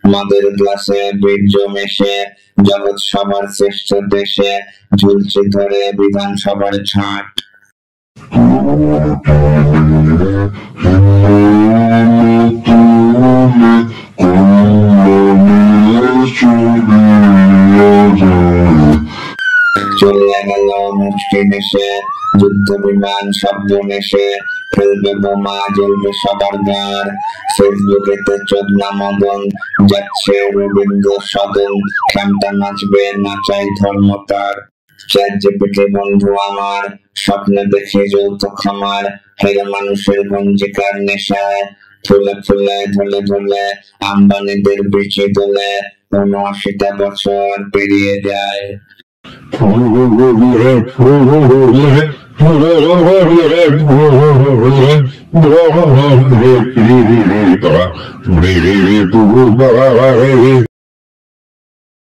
মদের গ্লাসে বীর্য মেশে জগৎ সবার শ্রেষ্ঠ দেশে ঝুলছে ধরে বিধানসভার ছাট। চলে গেল মুষ্টি নেশে যুদ্ধ বিমান শব্দ নেশে ফেলবে বোমা জ্বলবে সবার গার। ফেসবুকেতে চোদনা মদন যাচ্ছে রবীন্দ্র সদন খেমটা নাচবে নাচাই ধর্ম তার। ChatGPT বন্ধু আমার স্বপ্নে দেখে যৌতুক খামার হেরে মানুষের গঞ্জিকার নেশায় ফুলে ফুলে ধলে ধলে আম্বানিদের বিচি দোলে ৭৯টা বছর পেরিয়ে যায়।